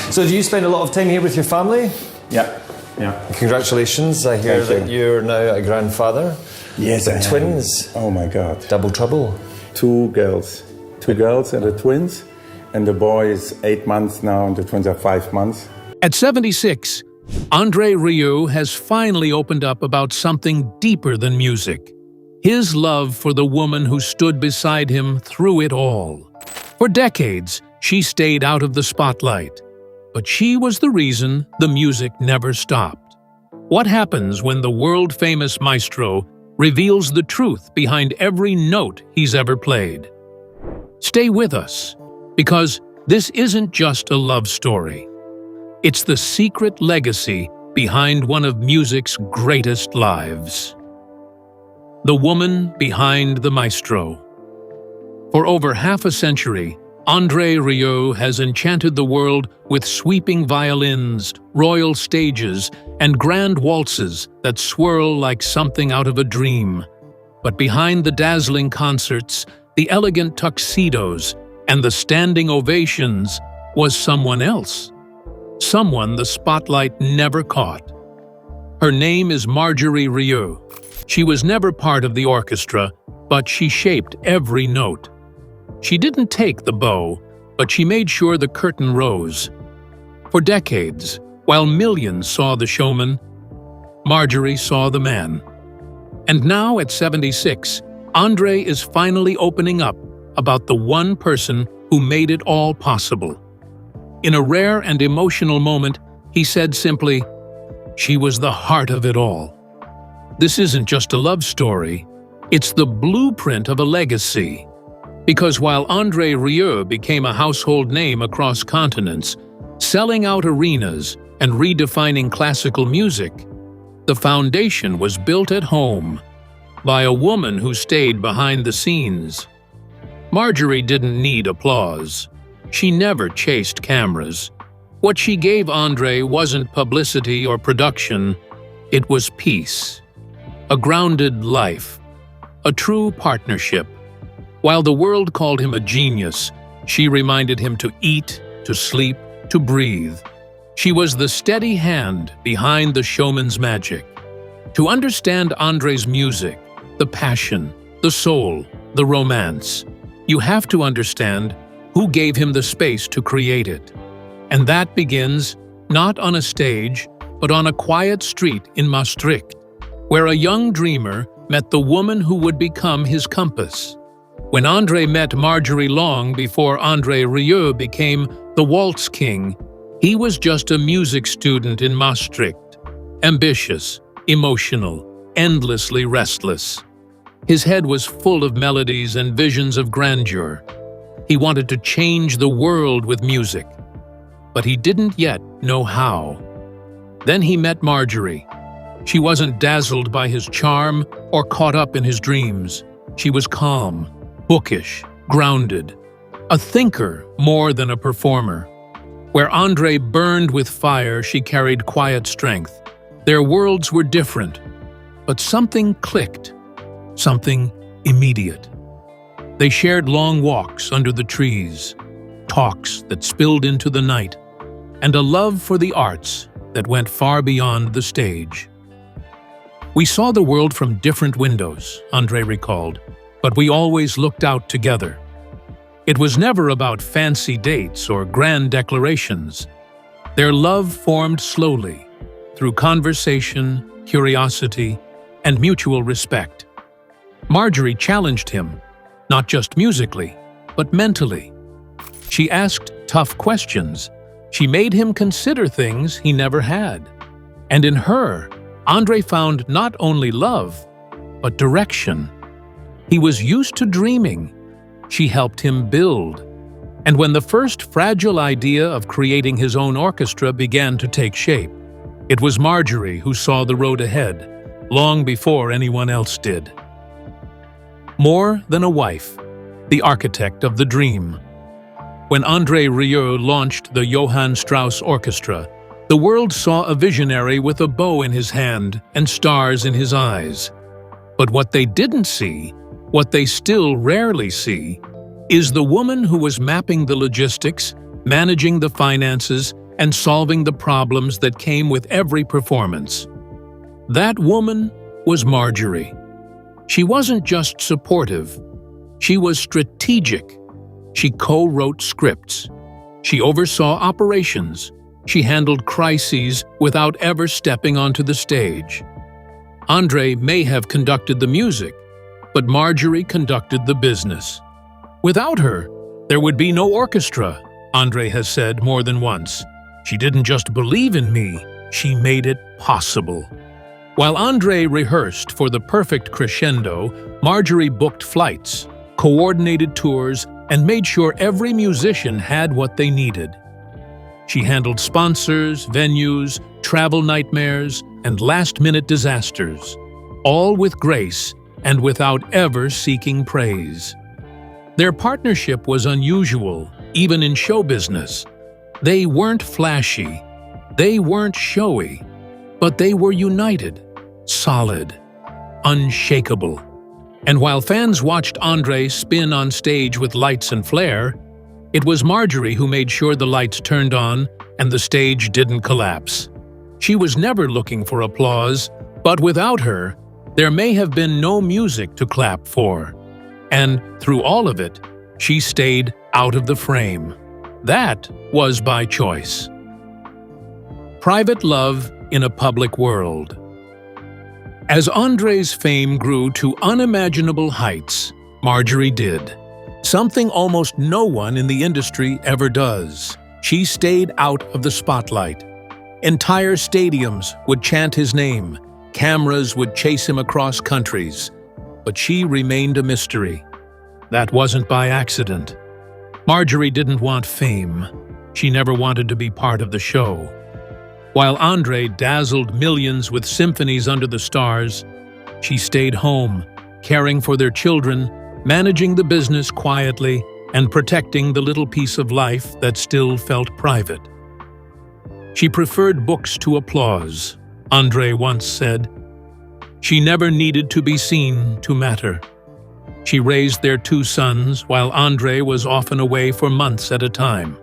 So do you spend a lot of time here with your family? Yeah. Congratulations, I hear that you're now a grandfather. Yes, I am. Twins. Oh my God. Double trouble. Two girls and the twins. And the boy is 8 months now and the twins are 5 months. At 76, André Rieu has finally opened up about something deeper than music. His love for the woman who stood beside him through it all. For decades, she stayed out of the spotlight. But she was the reason the music never stopped. What happens when the world-famous maestro reveals the truth behind every note he's ever played? Stay with us, because this isn't just a love story. It's the secret legacy behind one of music's greatest lives. The woman behind the maestro. For over half a century, André Rieu has enchanted the world with sweeping violins, royal stages, and grand waltzes that swirl like something out of a dream. But behind the dazzling concerts, the elegant tuxedos, and the standing ovations was someone else. Someone the spotlight never caught. Her name is André Rieu. She was never part of the orchestra, but she shaped every note. She didn't take the bow, but she made sure the curtain rose. For decades, while millions saw the showman, Marjorie saw the man. And now at 76, André is finally opening up about the one person who made it all possible. In a rare and emotional moment, he said simply, "She was the heart of it all." This isn't just a love story, it's the blueprint of a legacy. Because while André Rieu became a household name across continents, selling out arenas and redefining classical music, the foundation was built at home by a woman who stayed behind the scenes. Marjorie didn't need applause. She never chased cameras. What she gave André wasn't publicity or production, it was peace. A grounded life. A true partnership. While the world called him a genius, she reminded him to eat, to sleep, to breathe. She was the steady hand behind the showman's magic. To understand André's music, the passion, the soul, the romance, you have to understand who gave him the space to create it. And that begins not on a stage, but on a quiet street in Maastricht, where a young dreamer met the woman who would become his compass. When André met Marjorie long before André Rieu became the waltz king, he was just a music student in Maastricht, ambitious, emotional, endlessly restless. His head was full of melodies and visions of grandeur. He wanted to change the world with music, but he didn't yet know how. Then he met Marjorie. She wasn't dazzled by his charm or caught up in his dreams. She was calm, bookish, grounded, a thinker more than a performer. Where André burned with fire, she carried quiet strength. Their worlds were different, but something clicked, something immediate. They shared long walks under the trees, talks that spilled into the night, and a love for the arts that went far beyond the stage. We saw the world from different windows, André recalled, but we always looked out together. It was never about fancy dates or grand declarations. Their love formed slowly, through conversation, curiosity, and mutual respect. Marjorie challenged him, not just musically, but mentally. She asked tough questions. She made him consider things he never had. And in her, André found not only love, but direction. He was used to dreaming. She helped him build. And when the first fragile idea of creating his own orchestra began to take shape, it was Marjorie who saw the road ahead, long before anyone else did. More than a wife, the architect of the dream. When André Rieu launched the Johann Strauss Orchestra, the world saw a visionary with a bow in his hand and stars in his eyes. But what they didn't see, what they still rarely see, is the woman who was mapping the logistics, managing the finances, and solving the problems that came with every performance. That woman was Marjorie. She wasn't just supportive. She was strategic. She co-wrote scripts. She oversaw operations. She handled crises without ever stepping onto the stage. André may have conducted the music, but Marjorie conducted the business. Without her, there would be no orchestra, André has said more than once. She didn't just believe in me, she made it possible. While André rehearsed for the perfect crescendo, Marjorie booked flights, coordinated tours, and made sure every musician had what they needed. She handled sponsors, venues, travel nightmares, and last-minute disasters, all with grace and without ever seeking praise. Their partnership was unusual, even in show business. They weren't flashy, they weren't showy, but they were united, solid, unshakable. And while fans watched André spin on stage with lights and flair, it was Marjorie who made sure the lights turned on and the stage didn't collapse. She was never looking for applause, but without her, there may have been no music to clap for. And through all of it, she stayed out of the frame. That was by choice. Private love in a public world. As André's fame grew to unimaginable heights, Marjorie did something almost no one in the industry ever does. She stayed out of the spotlight. Entire stadiums would chant his name. Cameras would chase him across countries. But she remained a mystery. That wasn't by accident. Marjorie didn't want fame. She never wanted to be part of the show. While André dazzled millions with symphonies under the stars, she stayed home, caring for their children, managing the business quietly, and protecting the little piece of life that still felt private. She preferred books to applause, André once said. She never needed to be seen to matter. She raised their 2 sons while André was often away for months at a time.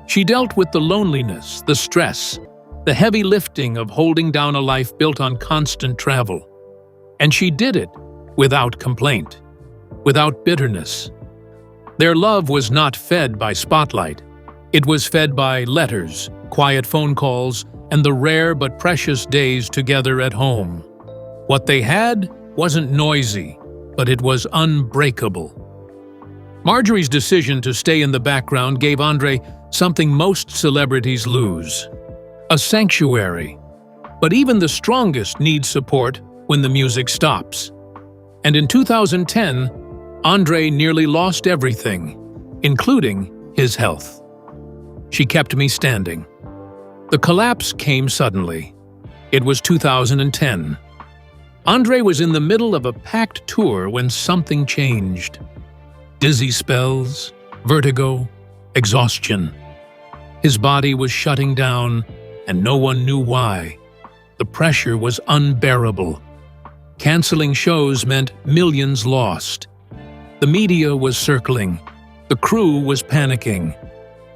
She dealt with the loneliness, the stress, the heavy lifting of holding down a life built on constant travel. And she did it without complaint, without bitterness. Their love was not fed by spotlight. It was fed by letters, quiet phone calls, and the rare but precious days together at home. What they had wasn't noisy, but it was unbreakable. Marjorie's decision to stay in the background gave André something most celebrities lose: a sanctuary. But even the strongest need support when the music stops. And in 2010, André nearly lost everything, including his health. She kept me standing. The collapse came suddenly. It was 2010. André was in the middle of a packed tour when something changed. Dizzy spells, vertigo, exhaustion. His body was shutting down, and no one knew why. The pressure was unbearable. Canceling shows meant millions lost. The media was circling. The crew was panicking.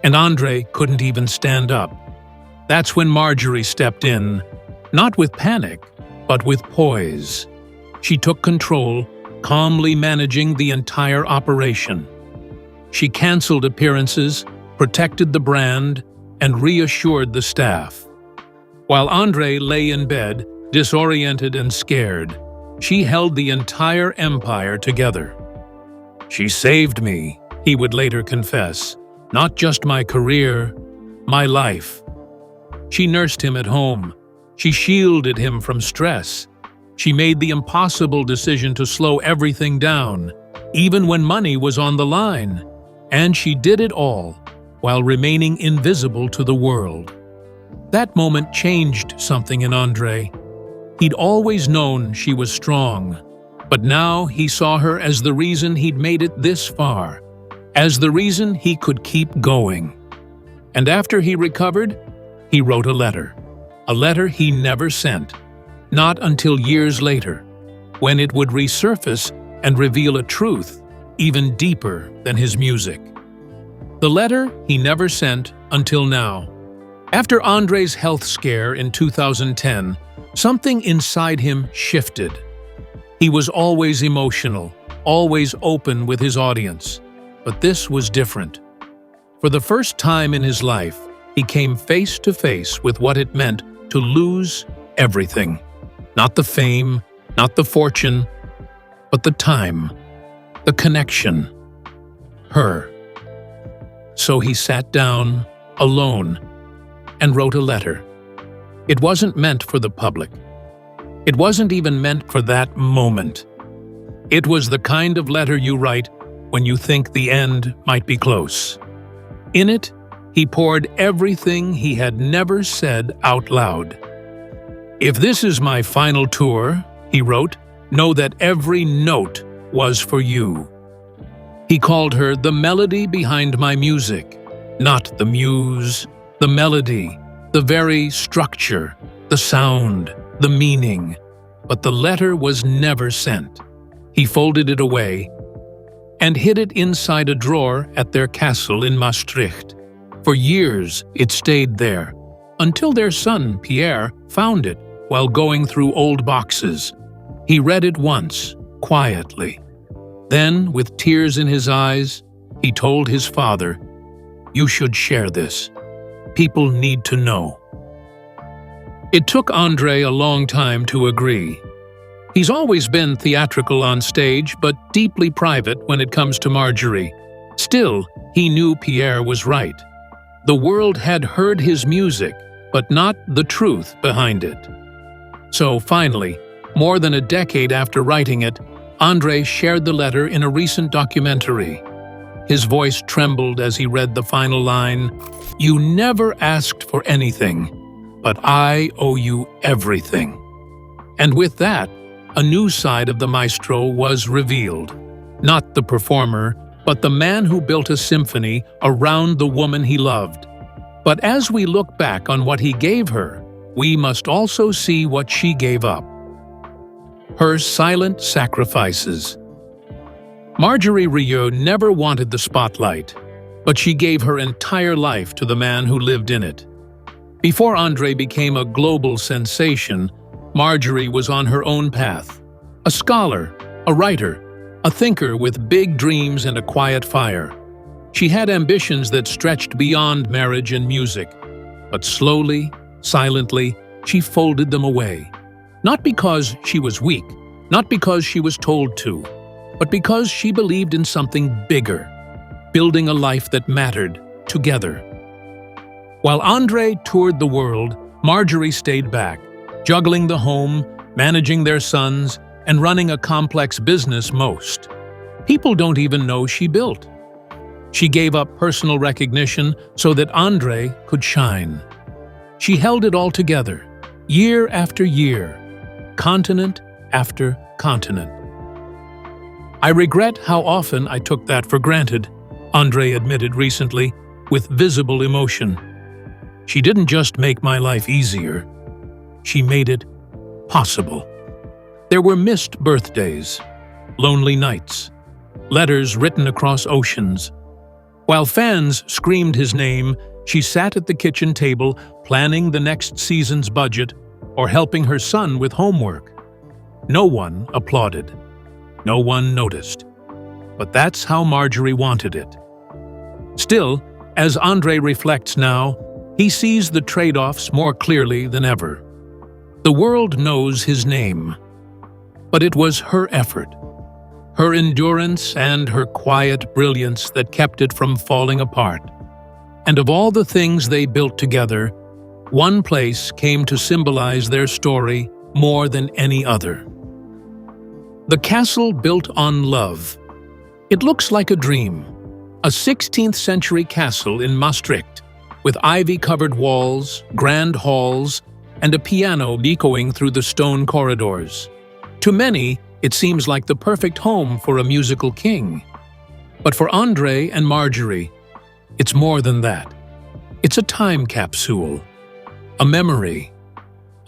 And André couldn't even stand up. That's when Marjorie stepped in, not with panic, but with poise. She took control, calmly managing the entire operation. She canceled appearances, protected the brand, and reassured the staff. While André lay in bed, disoriented and scared, she held the entire empire together. "She saved me," he would later confess. "Not just my career, my life." She nursed him at home. She shielded him from stress. She made the impossible decision to slow everything down, even when money was on the line. And she did it all while remaining invisible to the world. That moment changed something in André. He'd always known she was strong, but now he saw her as the reason he'd made it this far, as the reason he could keep going. And after he recovered, he wrote a letter he never sent, not until years later, when it would resurface and reveal a truth even deeper than his music. The letter he never sent until now. After André's health scare in 2010, something inside him shifted. He was always emotional, always open with his audience. But this was different. For the first time in his life, he came face to face with what it meant to lose everything. Not the fame, not the fortune, but the time, the connection, her. So he sat down, alone, and wrote a letter. It wasn't meant for the public. It wasn't even meant for that moment. It was the kind of letter you write when you think the end might be close. In it, he poured everything he had never said out loud. "If this is my final tour," he wrote, "know that every note was for you." He called her the melody behind my music, not the muse, the melody, the very structure, the sound, the meaning. But the letter was never sent. He folded it away and hid it inside a drawer at their castle in Maastricht. For years, it stayed there, until their son, Pierre, found it while going through old boxes. He read it once, quietly. Then, with tears in his eyes, he told his father, "You should share this. People need to know." It took André a long time to agree. He's always been theatrical on stage, but deeply private when it comes to Marjorie. Still, he knew Pierre was right. The world had heard his music, but not the truth behind it. So finally, more than a decade after writing it, André shared the letter in a recent documentary. His voice trembled as he read the final line, "You never asked for anything, but I owe you everything." And with that, a new side of the maestro was revealed. Not the performer, but the man who built a symphony around the woman he loved. But as we look back on what he gave her, we must also see what she gave up. Her silent sacrifices. André Rieu never wanted the spotlight, but she gave her entire life to the man who lived in it. Before André became a global sensation, Marjorie was on her own path. A scholar, a writer, a thinker with big dreams and a quiet fire. She had ambitions that stretched beyond marriage and music, but slowly, silently, she folded them away. Not because she was weak, not because she was told to, but because she believed in something bigger, building a life that mattered together. While André toured the world, Marjorie stayed back, juggling the home, managing their sons, and running a complex business most people don't even know she built. She gave up personal recognition so that André could shine. She held it all together, year after year, continent after continent. "I regret how often I took that for granted," André admitted recently, with visible emotion. "She didn't just make my life easier, she made it possible." There were missed birthdays, lonely nights, letters written across oceans. While fans screamed his name, she sat at the kitchen table planning the next season's budget or helping her son with homework. No one applauded. No one noticed. But that's how Marjorie wanted it. Still, as André reflects now, he sees the trade-offs more clearly than ever. The world knows his name, but it was her effort, her endurance and her quiet brilliance that kept it from falling apart. And of all the things they built together, one place came to symbolize their story more than any other. The castle built on love. It looks like a dream, a 16th century castle in Maastricht, with ivy-covered walls, grand halls, and a piano echoing through the stone corridors. To many, it seems like the perfect home for a musical king. But for André and Marjorie, it's more than that. It's a time capsule, a memory,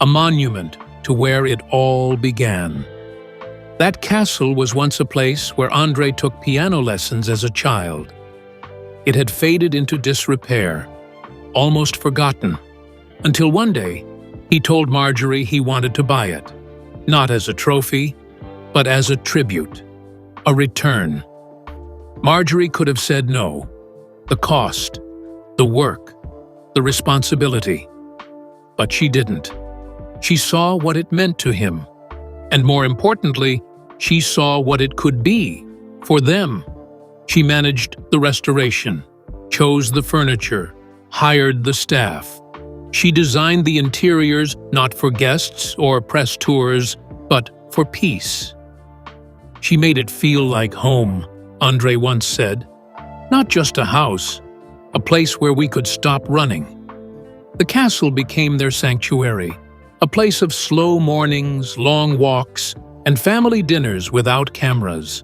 a monument to where it all began. That castle was once a place where André took piano lessons as a child. It had faded into disrepair, almost forgotten, Until one day, he told Marjorie he wanted to buy it, not as a trophy, but as a tribute, a return. Marjorie could have said no. The cost, the work, the responsibility. But she didn't. She saw what it meant to him. And more importantly, she saw what it could be for them. She managed the restoration, chose the furniture, hired the staff. She designed the interiors not for guests or press tours, but for peace. She made it feel like home, André once said. Not just a house, a place where we could stop running. The castle became their sanctuary, a place of slow mornings, long walks, and family dinners without cameras.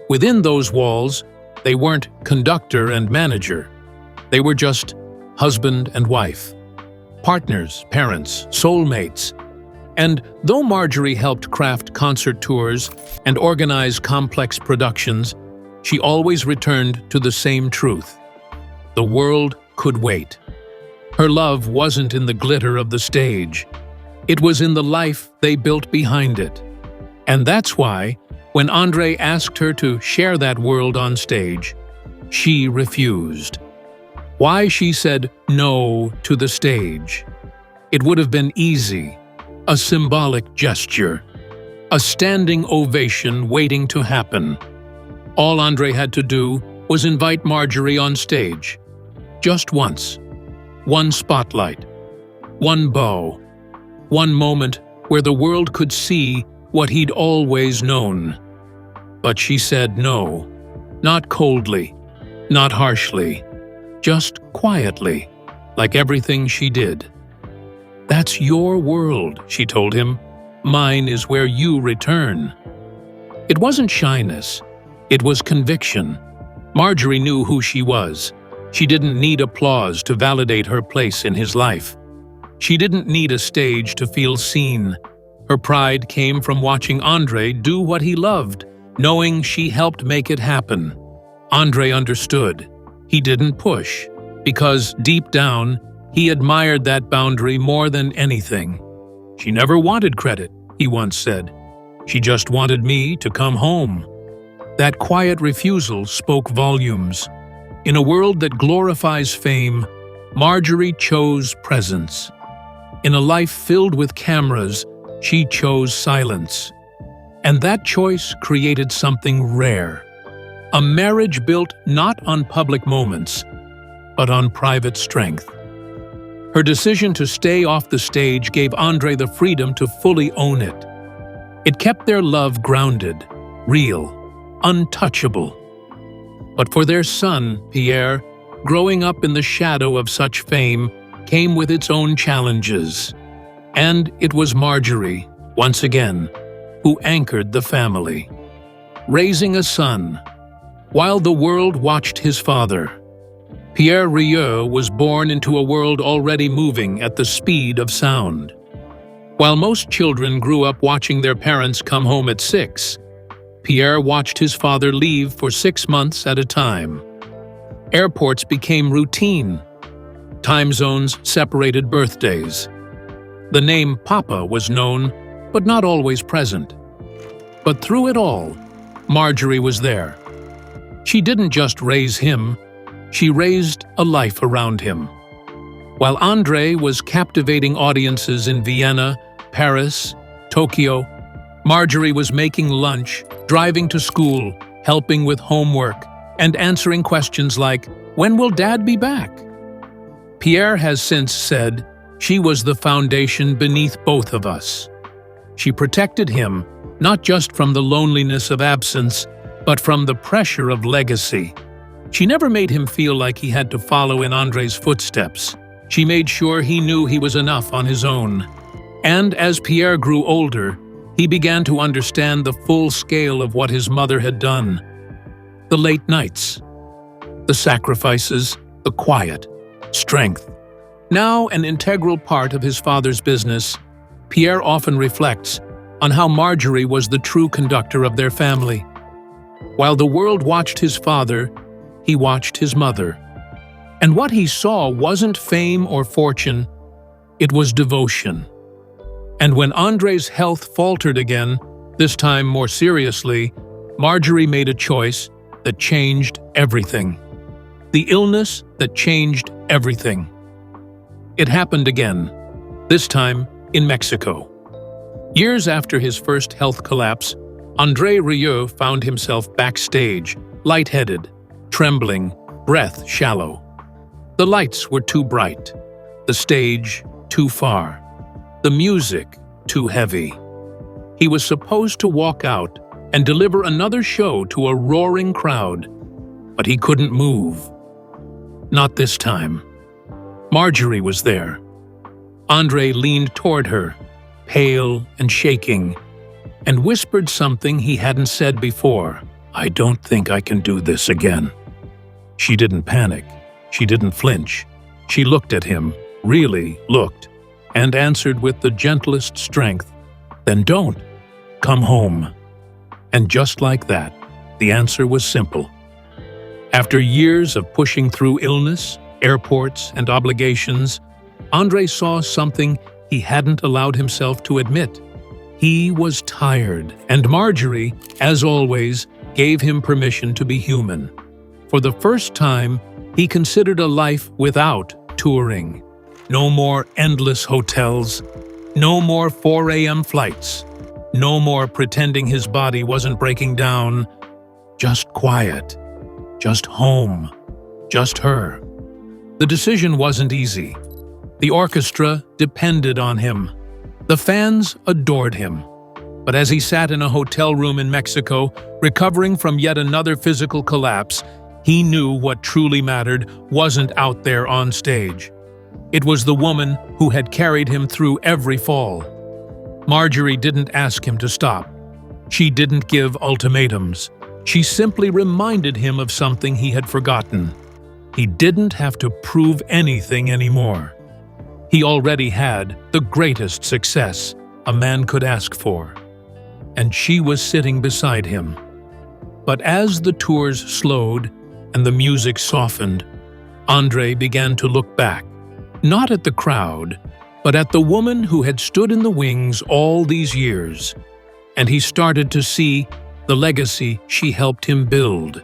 Within those walls, they weren't conductor and manager. They were just husband and wife, partners, parents, soulmates. And though Marjorie helped craft concert tours and organize complex productions, she always returned to the same truth. The world could wait. Her love wasn't in the glitter of the stage. It was in the life they built behind it. And that's why, when André asked her to share that world on stage, she refused. Why she said no to the stage? It would have been easy, a symbolic gesture, a standing ovation waiting to happen. All André had to do was invite Marjorie on stage. Just once. One spotlight. One bow. One moment where the world could see what he'd always known. But she said no. Not coldly, not harshly, just quietly, like everything she did. That's your world, she told him. Mine is where you return. It wasn't shyness. It was conviction. Marjorie knew who she was. She didn't need applause to validate her place in his life. She didn't need a stage to feel seen. Her pride came from watching André do what he loved, knowing she helped make it happen. André understood. He didn't push, because deep down, he admired that boundary more than anything. She never wanted credit, he once said. She just wanted me to come home. That quiet refusal spoke volumes. In a world that glorifies fame, Marjorie chose presence. In a life filled with cameras, she chose silence. And that choice created something rare. A marriage built not on public moments, but on private strength. Her decision to stay off the stage gave André the freedom to fully own it. It kept their love grounded, real, untouchable. But for their son, Pierre, growing up in the shadow of such fame came with its own challenges. And it was Marjorie, once again, who anchored the family. Raising a son, while the world watched his father, Pierre Rieu was born into a world already moving at the speed of sound. While most children grew up watching their parents come home at 6, Pierre watched his father leave for 6 months at a time. Airports became routine. Time zones separated birthdays. The name Papa was known, but not always present. But through it all, Marjorie was there. She didn't just raise him, she raised a life around him. While André was captivating audiences in Vienna, Paris, Tokyo, Marjorie was making lunch, driving to school, helping with homework, and answering questions like, "When will Dad be back?" Pierre has since said, she was the foundation beneath both of us. She protected him, not just from the loneliness of absence, but from the pressure of legacy. She never made him feel like he had to follow in André's footsteps. She made sure he knew he was enough on his own. And as Pierre grew older, he began to understand the full scale of what his mother had done. The late nights, the sacrifices, the quiet, strength. Now an integral part of his father's business, Pierre often reflects on how Marjorie was the true conductor of their family. While the world watched his father, he watched his mother. And what he saw wasn't fame or fortune, It was devotion. And when André's health faltered again, this time more seriously, Marjorie made a choice that changed everything. The illness that changed everything. It happened again, this time in Mexico. Years after his first health collapse, André Rieu found himself backstage, lightheaded, trembling, breath shallow. The lights were too bright, the stage too far, the music too heavy. He was supposed to walk out and deliver another show to a roaring crowd, but he couldn't move. Not this time. Marjorie was there. André leaned toward her, pale and shaking, and whispered something he hadn't said before. "I don't think I can do this again." She didn't panic. She didn't flinch. She looked at him, really looked, and answered with the gentlest strength, "Then don't. Come home." And just like that, the answer was simple. After years of pushing through illness, airports, and obligations, André saw something he hadn't allowed himself to admit. He was tired, and Marjorie, as always, gave him permission to be human. For the first time, he considered a life without touring. No more endless hotels, no more 4 a.m. flights, no more pretending his body wasn't breaking down. Just quiet, just home, just her. The decision wasn't easy. The orchestra depended on him. The fans adored him. But as he sat in a hotel room in Mexico, recovering from yet another physical collapse, he knew what truly mattered wasn't out there on stage. It was the woman who had carried him through every fall. Marjorie didn't ask him to stop. She didn't give ultimatums. She simply reminded him of something he had forgotten. He didn't have to prove anything anymore. He already had the greatest success a man could ask for. And she was sitting beside him. But as the tours slowed and the music softened, André began to look back, not at the crowd, but at the woman who had stood in the wings all these years. And he started to see the legacy she helped him build.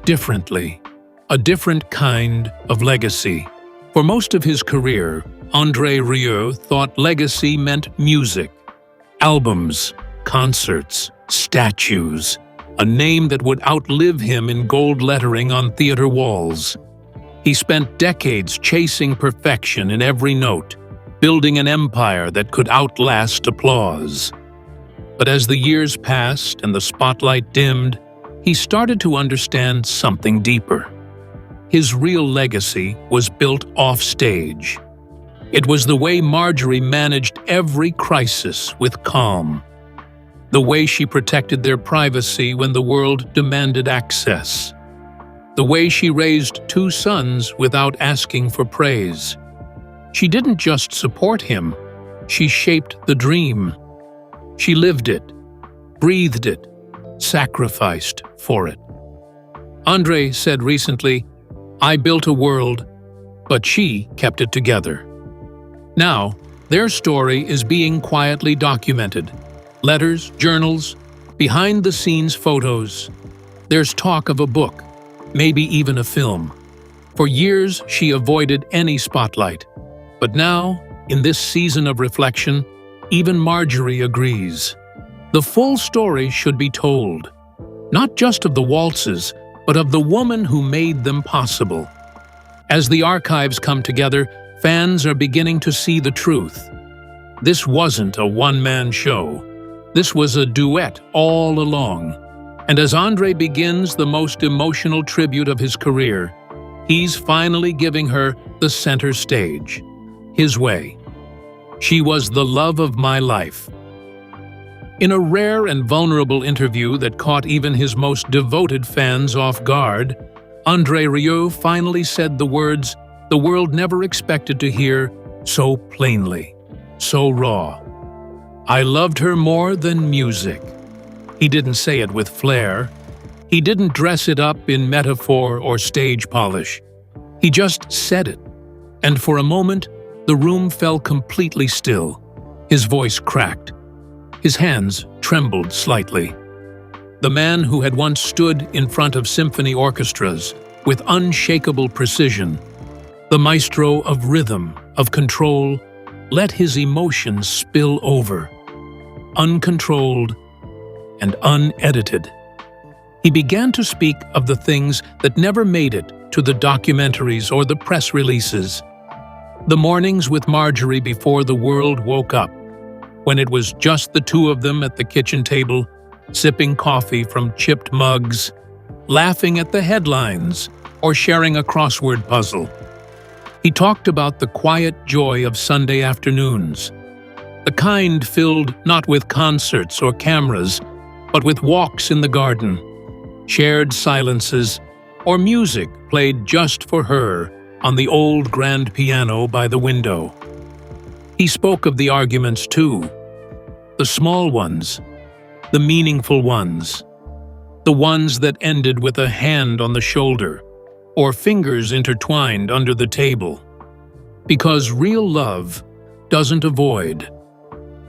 Differently. A different kind of legacy. For most of his career, André Rieu thought legacy meant music, albums, concerts, statues, a name that would outlive him in gold lettering on theater walls. He spent decades chasing perfection in every note, building an empire that could outlast applause. But as the years passed and the spotlight dimmed, he started to understand something deeper. His real legacy was built off-stage. It was the way Marjorie managed every crisis with calm. The way she protected their privacy when the world demanded access. The way she raised 2 sons without asking for praise. She didn't just support him, she shaped the dream. She lived it, breathed it, sacrificed for it. André said recently, "I built a world, but she kept it together." Now, their story is being quietly documented. Letters, journals, behind-the-scenes photos. There's talk of a book, maybe even a film. For years, she avoided any spotlight. But now, in this season of reflection, even Marjorie agrees. The full story should be told. Not just of the waltzes, but of the woman who made them possible. As the archives come together, fans are beginning to see the truth. This wasn't a one-man show. This was a duet all along. And as André begins the most emotional tribute of his career, he's finally giving her the center stage. His way. She was the love of my life. In a rare and vulnerable interview that caught even his most devoted fans off guard, André Rieu finally said the words the world never expected to hear so plainly, so raw. "I loved her more than music." He didn't say it with flair. He didn't dress it up in metaphor or stage polish. He just said it. And for a moment, the room fell completely still. His voice cracked. His hands trembled slightly. The man who had once stood in front of symphony orchestras with unshakable precision, the maestro of rhythm, of control, let his emotions spill over, uncontrolled and unedited. He began to speak of the things that never made it to the documentaries or the press releases. The mornings with Marjorie before the world woke up, when it was just the two of them at the kitchen table, sipping coffee from chipped mugs, laughing at the headlines, or sharing a crossword puzzle. He talked about the quiet joy of Sunday afternoons, the kind filled not with concerts or cameras, but with walks in the garden, shared silences, or music played just for her on the old grand piano by the window. He spoke of the arguments too, the small ones, the meaningful ones, the ones that ended with a hand on the shoulder or fingers intertwined under the table. Because real love doesn't avoid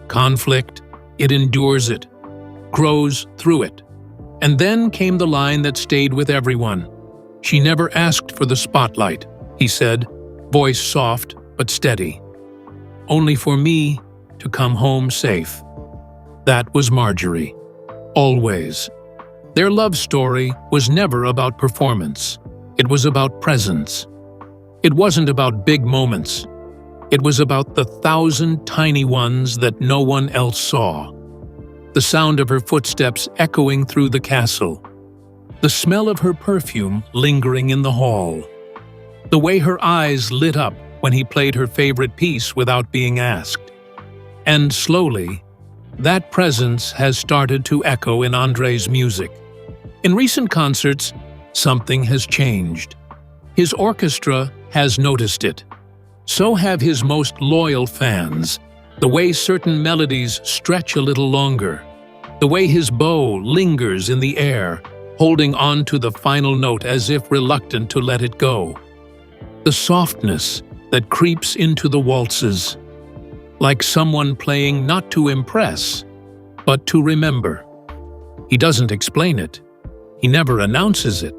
conflict, it endures it, grows through it. And then came the line that stayed with everyone. "She never asked for the spotlight," he said, voice soft but steady. "Only for me to come home safe." That was Marjorie. Always. Their love story was never about performance. It was about presence. It wasn't about big moments. It was about the 1,000 tiny ones that no one else saw. The sound of her footsteps echoing through the castle. The smell of her perfume lingering in the hall. The way her eyes lit up when he played her favorite piece without being asked. And slowly, that presence has started to echo in André's music. In recent concerts, something has changed. His orchestra has noticed it. So have his most loyal fans. The way certain melodies stretch a little longer. The way his bow lingers in the air, holding on to the final note as if reluctant to let it go. The softness that creeps into the waltzes. Like someone playing not to impress, but to remember. He doesn't explain it. He never announces it.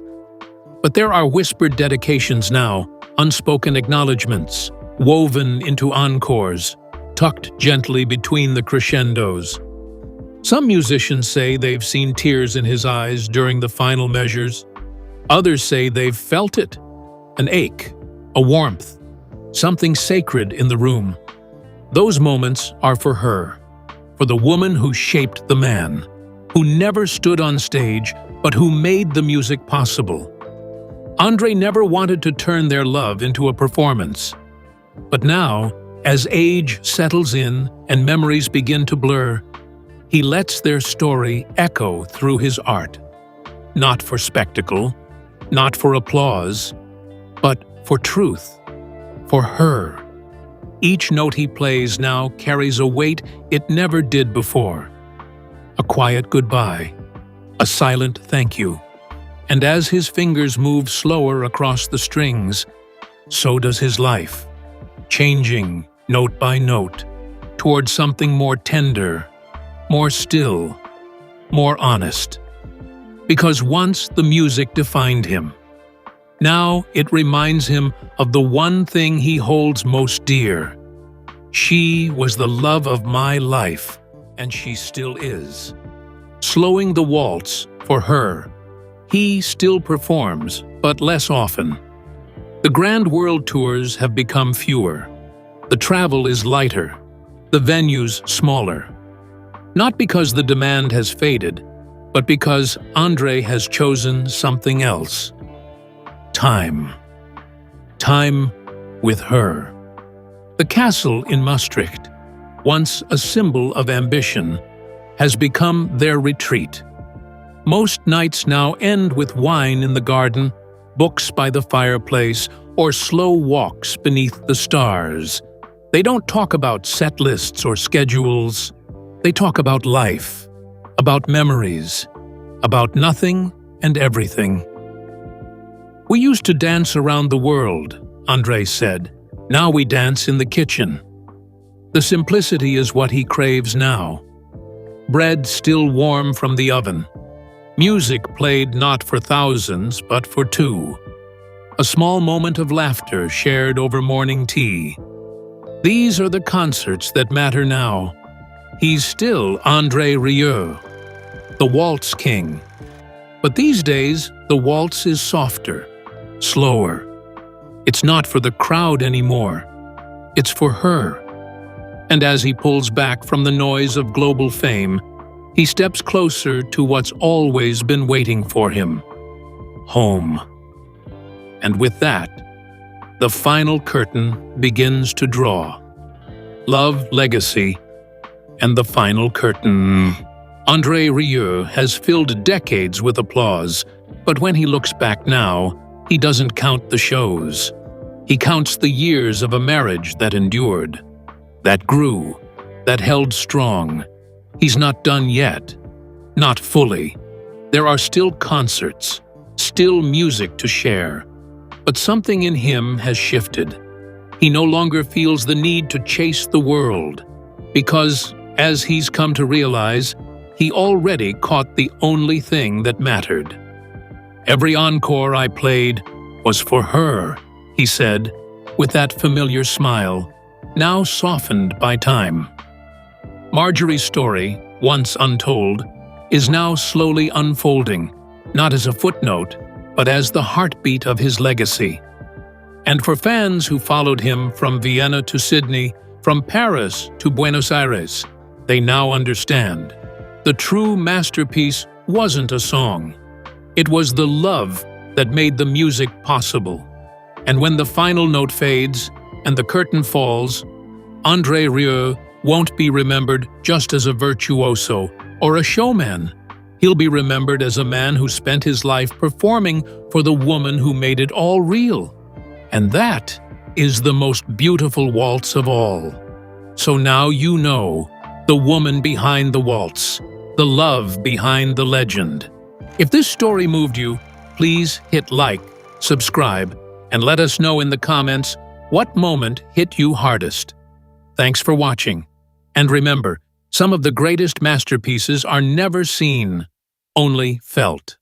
But there are whispered dedications now, unspoken acknowledgments, woven into encores, tucked gently between the crescendos. Some musicians say they've seen tears in his eyes during the final measures. Others say they've felt it, an ache, a warmth, something sacred in the room. Those moments are for her, for the woman who shaped the man, who never stood on stage, but who made the music possible. André never wanted to turn their love into a performance. But now, as age settles in and memories begin to blur, he lets their story echo through his art. Not for spectacle, not for applause, but for truth, for her. Each note he plays now carries a weight it never did before. A quiet goodbye, a silent thank you. And as his fingers move slower across the strings, so does his life, changing note by note towards something more tender, more still, more honest. Because once the music defined him. Now it reminds him of the one thing he holds most dear. She was the love of my life, and she still is. Slowing the waltz for her, he still performs, but less often. The grand world tours have become fewer. The travel is lighter, the venues smaller. Not because the demand has faded, but because André has chosen something else. Time. Time with her. The castle in Maastricht, once a symbol of ambition, has become their retreat. Most nights now end with wine in the garden, books by the fireplace, or slow walks beneath the stars. They don't talk about set lists or schedules. They talk about life, about memories, about nothing and everything. "We used to dance around the world," André said, Now we dance in the kitchen. The simplicity is what he craves now. Bread still warm from the oven. Music played not for thousands, but for two. A small moment of laughter shared over morning tea. These are the concerts that matter now. He's still André Rieu, the waltz king. But these days, the waltz is softer, slower. It's not for the crowd anymore. It's for her. And as he pulls back from the noise of global fame, he steps closer to what's always been waiting for him: home. And with that, the final curtain begins to draw. Love, legacy, and the final curtain. André Rieu has filled decades with applause, but when he looks back now, he doesn't count the shows. He counts the years of a marriage that endured, that grew, that held strong. He's not done yet. Not fully. There are still concerts, still music to share. But something in him has shifted. He no longer feels the need to chase the world, because, as he's come to realize, he already caught the only thing that mattered. Every encore I played was for her, he said, with that familiar smile, now softened by time. Marjorie's story, once untold, is now slowly unfolding, not as a footnote, but as the heartbeat of his legacy. And for fans who followed him from Vienna to Sydney, from Paris to Buenos Aires, they now understand. The true masterpiece wasn't a song. It was the love that made the music possible. And when the final note fades and the curtain falls, André Rieu won't be remembered just as a virtuoso or a showman. He'll be remembered as a man who spent his life performing for the woman who made it all real. And that is the most beautiful waltz of all. So now you know the woman behind the waltz, the love behind the legend. If this story moved you, please hit like, subscribe, and let us know in the comments what moment hit you hardest. Thanks for watching. And remember, some of the greatest masterpieces are never seen, only felt.